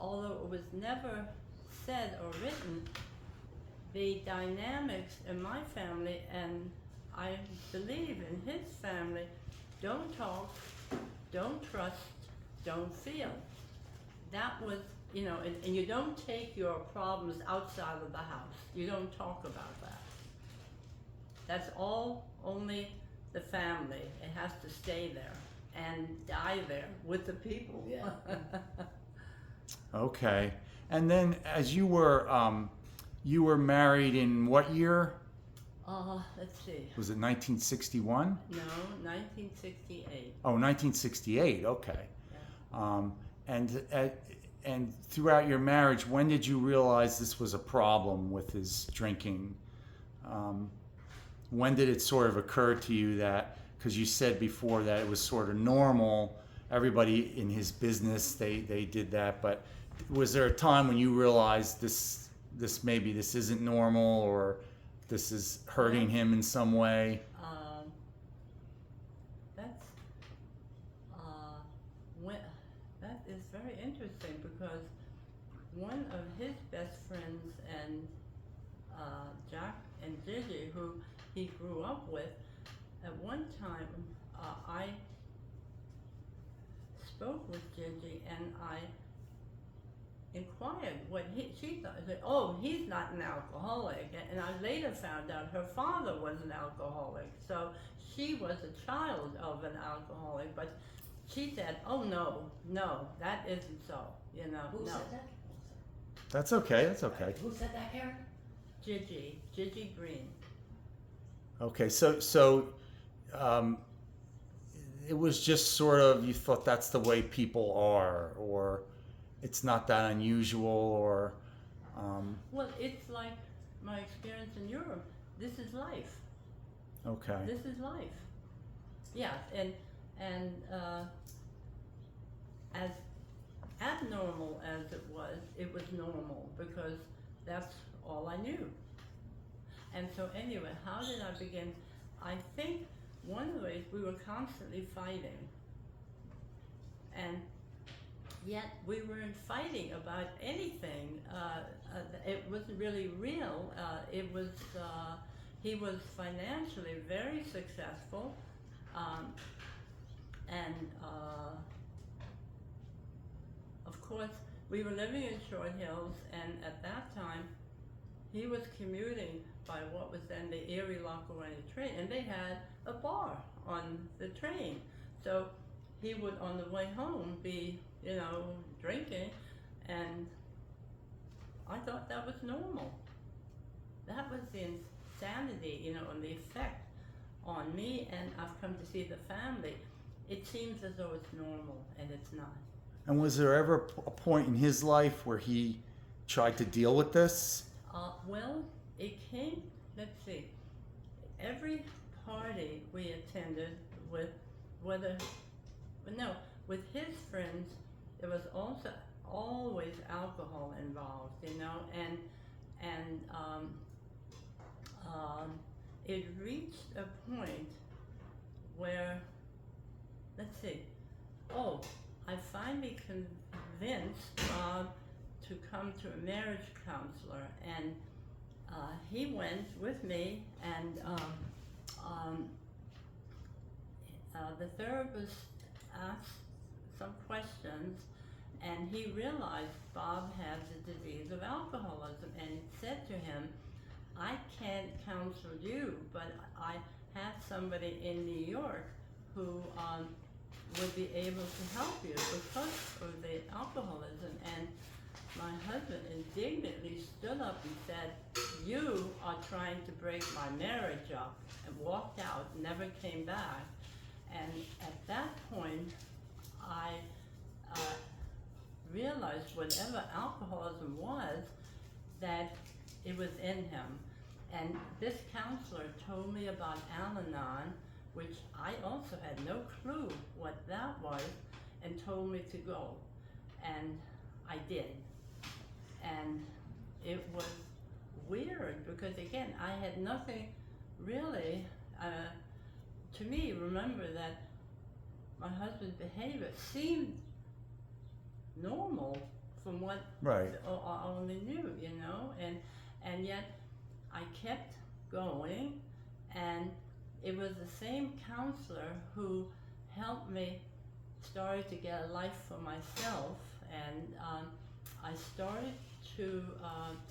although it was never said or written, the dynamics in my family, and I believe in his family, don't talk, don't trust, don't feel. That was, and you don't take your problems outside of the house. You don't talk about that. That's all only the family. It has to stay there and die there with the people. Yeah. Okay. And then as you were married in what year? Let's see. Was it 1961? No, 1968. Oh, 1968. Okay. Yeah. And throughout your marriage, when did you realize this was a problem with his drinking? When did it sort of occur to you that, because you said before that it was sort of normal, everybody in his business, they did that, but was there a time when you realized this maybe this isn't normal, or this is hurting him in some way? That is very interesting, because one of his best friends and Jack and Gigi, who he grew up with, at one time I spoke with Gigi and I inquired what she thought. I said, oh, he's not an alcoholic. And I later found out her father was an alcoholic. So she was a child of an alcoholic, but she said, oh, no, that isn't so, Who no. said that? That's okay. That's okay. Who said that, Karen? Gigi Green. Okay. So it was just sort of, you thought that's the way people are, or it's not that unusual, or Well, it's like my experience in Europe. This is life. okay. This is life. Yeah, and as abnormal as it was normal, because that's all I knew. And so anyway, how did I begin? I think one of the ways, we were constantly fighting. And yet we weren't fighting about anything. It wasn't really real. He was financially very successful. Of course, we were living in Short Hills, and at that time, he was commuting by what was then the Erie-Lackawanna train, and they had a bar on the train. So he would, on the way home, be, drinking, and I thought that was normal. That was the insanity, and the effect on me, and I've come to see the family. It seems as though it's normal, and it's not. And was there ever a point in his life where he tried to deal with this? Well, it came, let's see, every party we attended with his friends, there was also always alcohol involved, and it reached a point where, let's see, I finally convinced Bob to come to a marriage counselor, and he went with me, and the therapist asked some questions, and he realized Bob had the disease of alcoholism, and said to him, I can't counsel you, but I have somebody in New York who would be able to help you because of the alcoholism. And my husband indignantly stood up and said, you are trying to break my marriage up, and walked out, never came back. And at that point, I realized whatever alcoholism was, that it was in him. And this counselor told me about Al-Anon, which I also had no clue what that was, and told me to go. And I did. And it was weird, because again, I had nothing really, to me, remember that my husband's behavior seemed normal from what Right. I only knew, and yet I kept going, and it was the same counselor who helped me started to get a life for myself, and I started to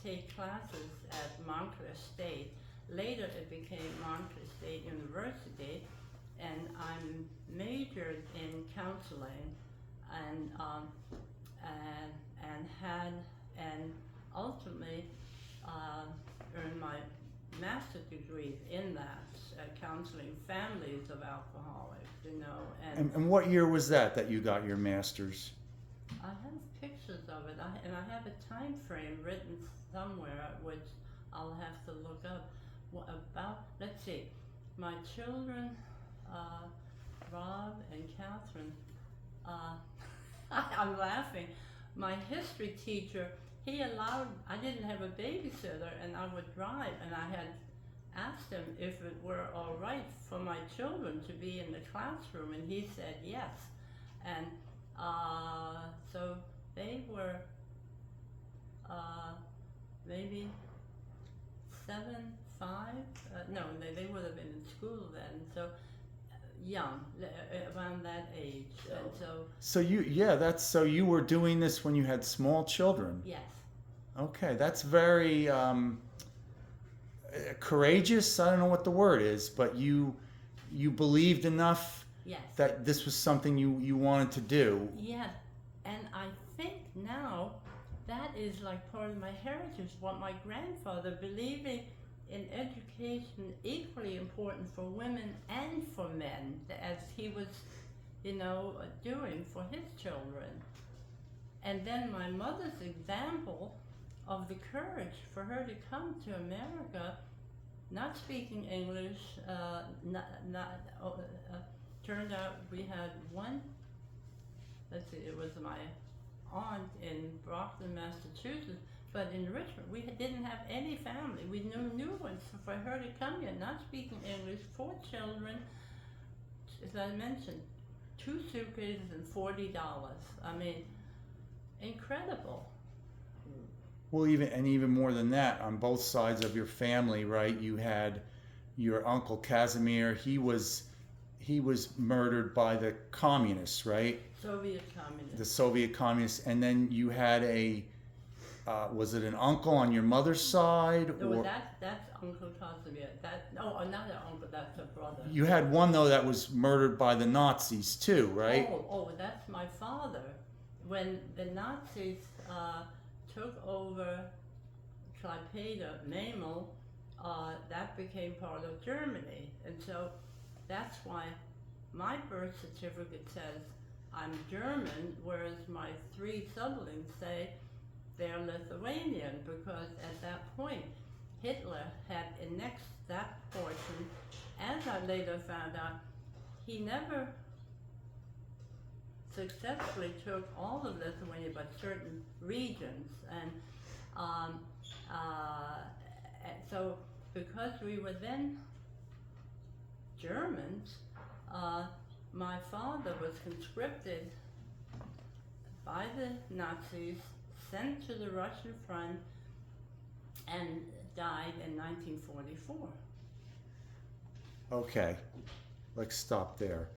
take classes at Montclair State. Later it became Montclair State University, and I'm majored in counseling, and and ultimately earned my master's degrees in that, counseling families of alcoholics, And what year was that you got your master's? I have pictures of it, and I have a time frame written somewhere, which I'll have to look up. Let's see, my children, Rob and Catherine, I'm laughing. My history teacher, I didn't have a babysitter, and I would drive, and I had asked him if it were all right for my children to be in the classroom, and he said yes. And so they were maybe 7, 5. No, they would have been in school then. So young, around that age. And So you were doing this when you had small children. Yes. Okay, that's very courageous. I don't know what the word is, but you believed enough. Yes. That this was something you wanted to do. Yeah, and I think now that is like part of my heritage, what my grandfather, believing in education equally important for women and for men, as he was, doing for his children. And then my mother's example of the courage for her to come to America, not speaking English, turned out we had it was my aunt in Brockton, Massachusetts, but in Richmond we didn't have any family. We knew ones. For her to come here, not speaking English, 4 children, as I mentioned, 2 suitcases and $40. I mean, incredible. Well, even more than that, on both sides of your family, right? You had your uncle Casimir. He was murdered by the communists, right? Soviet communists. The Soviet communists, and then you had was it an uncle on your mother's side? No, that's Uncle Casimir. Another uncle. That's a brother. You had one though that was murdered by the Nazis too, right? Oh, that's my father. When the Nazis took over Klaipeda, Memel, that became part of Germany, and so that's why my birth certificate says I'm German, whereas my 3 siblings say they're Lithuanian, because at that point Hitler had annexed that portion. As I later found out, he never successfully took all of Lithuania, but certain regions, and so because we were then Germans, my father was conscripted by the Nazis, sent to the Russian front, and died in 1944. Okay, let's stop there.